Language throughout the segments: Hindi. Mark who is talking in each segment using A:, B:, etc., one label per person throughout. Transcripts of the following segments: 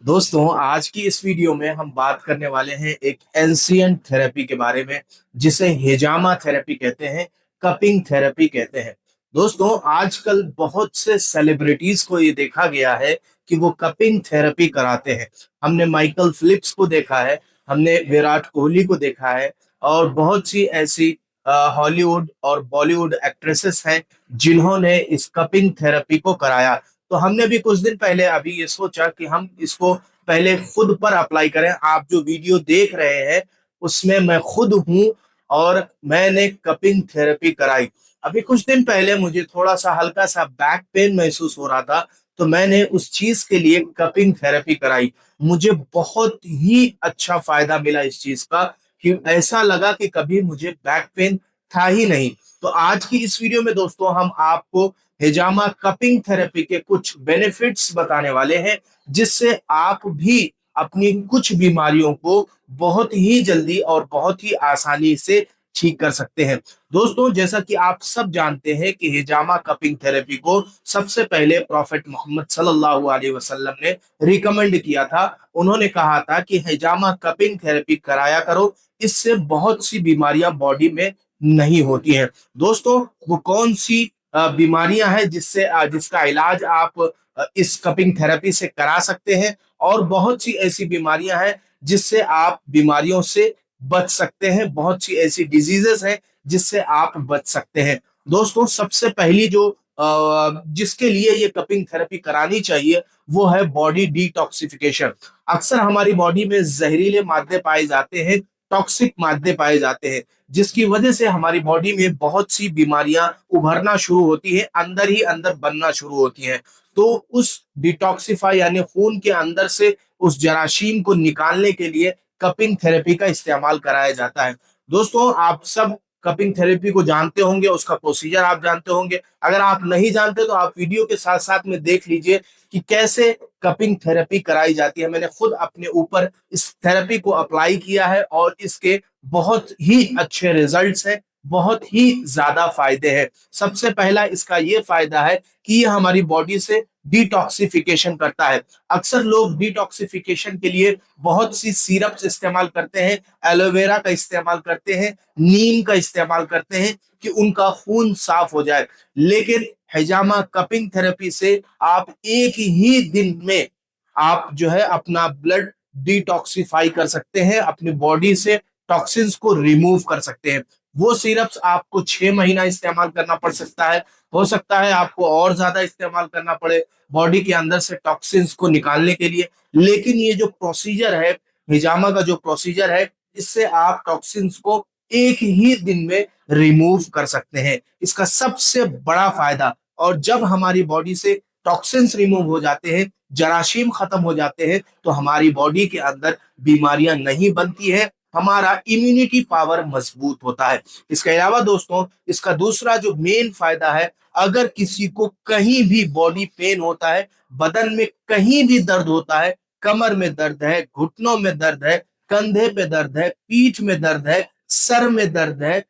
A: दोस्तों, आज की इस वीडियो में हम बात करने वाले हैं एक एंशियंट थेरेपी के बारे में, जिसे हिजामा थेरेपी कहते हैं, कपिंग थेरेपी कहते हैं। दोस्तों, आजकल बहुत से सेलिब्रिटीज को ये देखा गया है कि वो कपिंग थेरेपी कराते हैं। हमने माइकल फिलिप्स को देखा है, हमने विराट कोहली को देखा है, और बहुत सी ऐसी हॉलीवुड और बॉलीवुड एक्ट्रेसेस हैं जिन्होंने इस कपिंग थेरेपी को कराया। तो हमने भी कुछ दिन पहले अभी ये सोचा कि हम इसको पहले खुद पर अप्लाई करें। आप जो वीडियो देख रहे हैं उसमें मैं खुद हूं और मैंने कपिंग थेरेपी कराई। अभी कुछ दिन पहले मुझे थोड़ा सा हल्का सा बैक पेन महसूस हो रहा था, तो मैंने उस चीज के लिए कपिंग थेरेपी कराई। मुझे बहुत ही अच्छा फायदा मिला इस चीज का, कि ऐसा लगा कि कभी मुझे बैक पेन था ही नहीं। तो आज की इस वीडियो में दोस्तों हम आपको हिजामा कपिंग थेरेपी के कुछ बेनिफिट्स बताने वाले हैं, जिससे आप भी अपनी कुछ बीमारियों को बहुत ही जल्दी और बहुत ही आसानी से ठीक कर सकते हैं। दोस्तों, जैसा कि आप सब जानते हैं कि हिजामा कपिंग थेरेपी को सबसे पहले प्रॉफेट मोहम्मद सल्लल्लाहु अलैहि वसल्लम ने रिकमेंड किया था। उन्होंने कहा था कि हिजामा कपिंग थेरेपी कराया करो, इससे बहुत सी बीमारियां बॉडी में नहीं होती हैं। दोस्तों, वो कौन सी बीमारियां हैं जिसका इलाज आप इस कपिंग थेरेपी से करा सकते हैं, और बहुत सी ऐसी बीमारियां हैं जिससे आप बीमारियों से बच सकते हैं, बहुत सी ऐसी डिजीजेस हैं जिससे आप बच सकते हैं। दोस्तों, सबसे पहली जो जिसके लिए ये कपिंग थेरेपी करानी चाहिए वो है बॉडी डिटॉक्सिफिकेशन। अक्सर हमारी बॉडी में जहरीले मादे पाए जाते हैं, टॉक्सिक मादे पाए जाते हैं, जिसकी वजह से हमारी बॉडी में बहुत सी बीमारियां उभरना शुरू होती है, अंदर ही अंदर बनना शुरू होती हैं। तो उस डिटॉक्सिफाई यानी खून के अंदर से उस जरासीम को निकालने के लिए कपिंग थेरेपी का इस्तेमाल कराया जाता है। दोस्तों, आप सब कपिंग थेरेपी को जानते होंगे, उसका प्रोसीजर आप जानते होंगे। अगर आप नहीं जानते तो आप वीडियो के साथ साथ में देख लीजिए कि कैसे कपिंग थेरेपी कराई जाती है। मैंने खुद अपने ऊपर इस थेरेपी को अप्लाई किया है और इसके बहुत ही अच्छे रिजल्ट्स हैं, बहुत ही ज्यादा फायदे हैं। सबसे पहला इसका ये फायदा है कि ये हमारी बॉडी से डिटॉक्सिफिकेशन करता है। अक्सर लोग डिटॉक्सिफिकेशन के लिए बहुत सी सिरप्स इस्तेमाल करते हैं, एलोवेरा का इस्तेमाल करते हैं, नीम का इस्तेमाल करते हैं कि उनका खून साफ हो जाए। लेकिन हिजामा कपिंग थेरेपी से आप एक ही दिन में आप जो है अपना ब्लड डिटॉक्सिफाई कर सकते हैं, अपनी बॉडी से टॉक्सिन्स को रिमूव कर सकते हैं। वो सिरप्स आपको 6 महीना इस्तेमाल करना पड़ सकता है, हो सकता है आपको और ज्यादा इस्तेमाल करना पड़े बॉडी के अंदर से टॉक्सिन्स को निकालने के लिए। लेकिन ये जो प्रोसीजर है, हिजामा का जो प्रोसीजर है, इससे आप टॉक्सिन्स को एक ही दिन में रिमूव कर सकते हैं। इसका सबसे बड़ा फायदा, और जब हमारी बॉडी से टॉक्सिन्स रिमूव हो जाते हैं, जरासीम खत्म हो जाते हैं, तो हमारी बॉडी के अंदर बीमारियां नहीं बनती है, हमारा इम्यूनिटी पावर मजबूत होता है। इसके अलावा दोस्तों, इसका दूसरा जो मेन फायदा है, अगर किसी को कहीं भी बॉडी पेन होता है, बदन में कहीं भी दर्द होता है, कमर में दर्द है, घुटनों में दर्द है, कंधे पे दर्द है, पीठ में दर्द है, सर में दर्द है,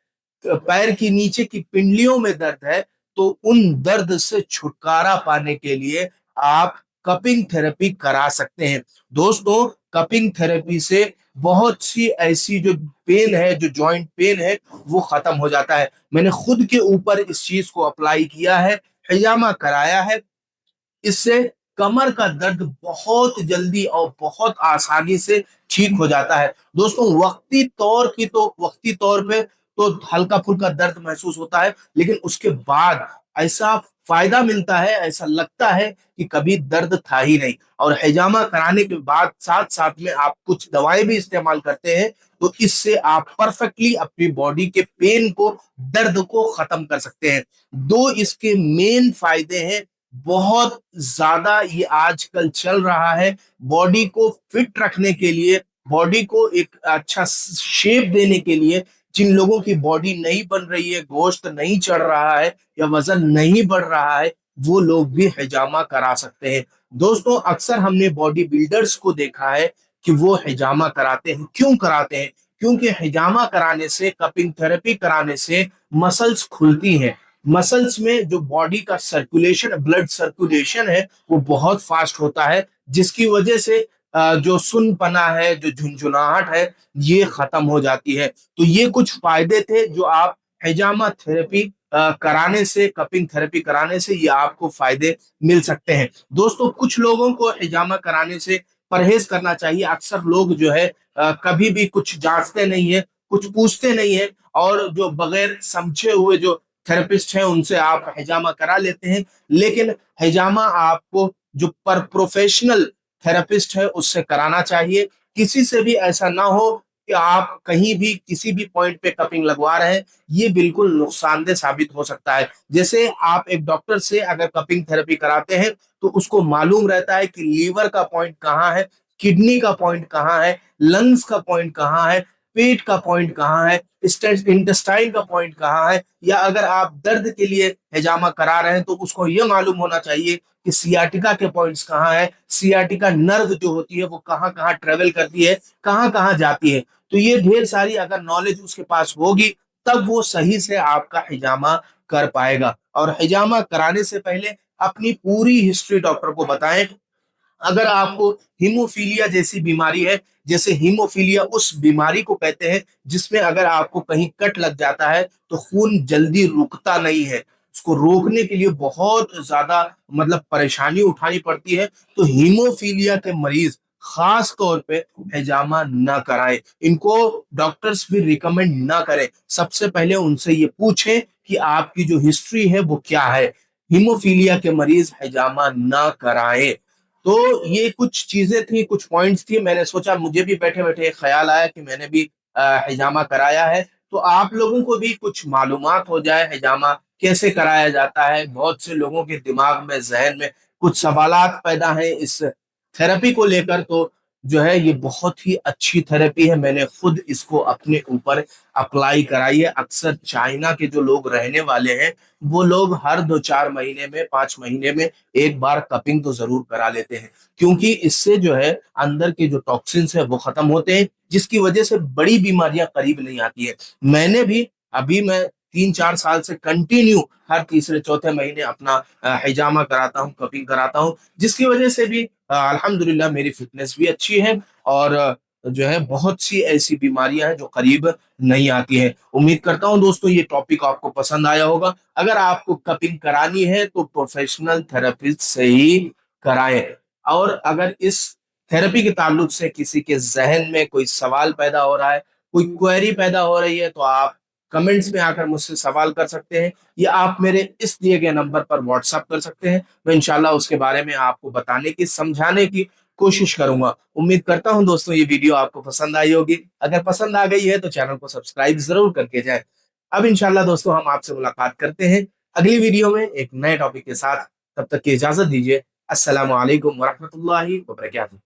A: पैर की नीचे की पिंडलियों में दर्द है, तो उन दर्द से छुटकारा पाने के लिए आप कपिंग थेरेपी करा सकते हैं। दोस्तों, कपिंग थेरेपी से बहुत सी ऐसी जो पेन है, जो जॉइंट पेन है, वो खत्म हो जाता है। मैंने खुद के ऊपर इस चीज को अप्लाई किया है, हिजामा कराया है। इससे कमर का दर्द बहुत जल्दी और बहुत आसानी से ठीक हो जाता है। दोस्तों, वक्ती तौर पे तो हल्का फुल्का दर्द महसूस होता है, लेकिन उसके बाद ऐसा फायदा मिलता है, ऐसा लगता है कि कभी दर्द था ही नहीं। और हिजामा कराने के बाद साथ साथ में आप कुछ दवाएं भी इस्तेमाल करते हैं, तो इससे आप परफेक्टली अपनी बॉडी के पेन को, दर्द को खत्म कर सकते हैं। दो इसके मेन फायदे हैं, बहुत ज्यादा ये आजकल चल रहा है। बॉडी को फिट रखने के लिए, बॉडी को एक अच्छा शेप देने के लिए, जिन लोगों की बॉडी नहीं बन रही है, गोश्त नहीं चढ़ रहा है या वजन नहीं बढ़ रहा है, वो लोग भी हिजामा करा सकते हैं। दोस्तों, अक्सर हमने बॉडी बिल्डर्स को देखा है कि वो हिजामा कराते हैं। क्यों कराते हैं? क्योंकि हिजामा कराने से, कपिंग थेरेपी कराने से मसल्स खुलती हैं। मसल्स में जो बॉडी का सर्कुलेशन, ब्लड सर्कुलेशन है, वो बहुत फास्ट होता है, जिसकी वजह से जो सुनपना है, जो झुंझुनाहट है, ये खत्म हो जाती है। तो ये कुछ फायदे थे जो आप हिजामा थेरेपी कराने से, कपिंग थेरेपी कराने से ये आपको फायदे मिल सकते हैं। दोस्तों, कुछ लोगों को हिजामा कराने से परहेज करना चाहिए। अक्सर लोग जो है कभी भी कुछ जांचते नहीं है, कुछ पूछते नहीं है, और जो बगैर समझे हुए जो थेरेपिस्ट हैं उनसे आप हिजामा करा लेते हैं। लेकिन हिजामा आपको जो पर प्रोफेशनल थेरेपिस्ट है उससे कराना चाहिए। किसी से भी ऐसा ना हो कि आप कहीं भी किसी भी पॉइंट पे कपिंग लगवा रहे हैं, ये बिल्कुल नुकसानदेह साबित हो सकता है। जैसे आप एक डॉक्टर से अगर कपिंग थेरेपी कराते हैं तो उसको मालूम रहता है कि लीवर का पॉइंट कहाँ है, किडनी का पॉइंट कहाँ है, लंग्स का पॉइंट कहाँ है, पेट का पॉइंट कहाँ है, इंटेस्टाइन का पॉइंट कहाँ है। या अगर आप दर्द के लिए हिजामा करा रहे हैं तो उसको यह मालूम होना चाहिए कि सियाटिका के पॉइंट्स कहाँ है, सियाटिका नर्व जो होती है वो कहाँ कहाँ ट्रेवल करती है, कहाँ कहाँ जाती है। तो ये ढेर सारी अगर नॉलेज उसके पास होगी तब वो सही से आपका हिजामा कर पाएगा। और हिजामा कराने से पहले अपनी पूरी हिस्ट्री डॉक्टर को बताएं। अगर आपको हीमोफीलिया जैसी बीमारी है, जैसे हीमोफीलिया उस बीमारी को कहते हैं जिसमें अगर आपको कहीं कट लग जाता है तो खून जल्दी रुकता नहीं है, उसको रोकने के लिए बहुत ज्यादा मतलब परेशानी उठानी पड़ती है। तो हीमोफीलिया के मरीज खास तौर पे हिजामा ना कराएं, इनको डॉक्टर्स भी रिकमेंड ना करें। सबसे पहले उनसे ये पूछें कि आपकी जो हिस्ट्री है वो क्या है। हीमोफीलिया के मरीज हिजामा ना कराएं। तो ये कुछ चीजें थी, कुछ पॉइंट्स थी। मैंने सोचा, मुझे भी बैठे बैठे एक ख्याल आया कि मैंने भी हिजामा कराया है, तो आप लोगों को भी कुछ मालूमात हो जाए हिजामा कैसे कराया जाता है। बहुत से लोगों के दिमाग में, जहन में कुछ सवालात पैदा हैं इस थेरेपी को लेकर। तो जो है ये बहुत ही अच्छी थेरेपी है, मैंने खुद इसको अपने ऊपर अप्लाई कराई है। अक्सर चाइना के जो लोग रहने वाले हैं वो लोग हर 2-4 महीने में, 5 महीने में एक बार कपिंग तो जरूर करा लेते हैं, क्योंकि इससे जो है अंदर के जो टॉक्सिन्स है वो खत्म होते हैं, जिसकी वजह से बड़ी बीमारियां करीब नहीं आती है। मैंने भी, अभी मैं 3-4 साल से कंटिन्यू हर तीसरे चौथे महीने अपना हिजामा कराता हूँ, कपिंग कराता हूँ, जिसकी वजह से भी अल्हम्दुलिल्लाह मेरी फिटनेस भी अच्छी है। और जो है बहुत सी ऐसी बीमारियां हैं जो करीब नहीं आती है। उम्मीद करता हूं दोस्तों ये टॉपिक आपको पसंद आया होगा। अगर आपको कपिंग करानी है तो प्रोफेशनल थेरेपिस्ट से ही कराएं। और अगर इस थेरेपी के ताल्लुक से किसी के जहन में कोई सवाल पैदा हो रहा है, कोई क्वेरी पैदा हो रही है, तो आप कमेंट्स में आकर मुझसे सवाल कर सकते हैं, या आप मेरे इस दिए गए नंबर पर व्हाट्सएप कर सकते हैं। मैं इंशाल्लाह उसके बारे में आपको बताने की, समझाने की कोशिश करूंगा। उम्मीद करता हूं दोस्तों ये वीडियो आपको पसंद आई होगी। अगर पसंद आ गई है तो चैनल को सब्सक्राइब जरूर करके जाए। अब इंशाल्लाह दोस्तों हम आपसे मुलाकात करते हैं अगली वीडियो में एक नए टॉपिक के साथ। तब तक की इजाजत दीजिए। अस्सलाम वालेकुम वरहमतुल्लाहि वबरकातुहू।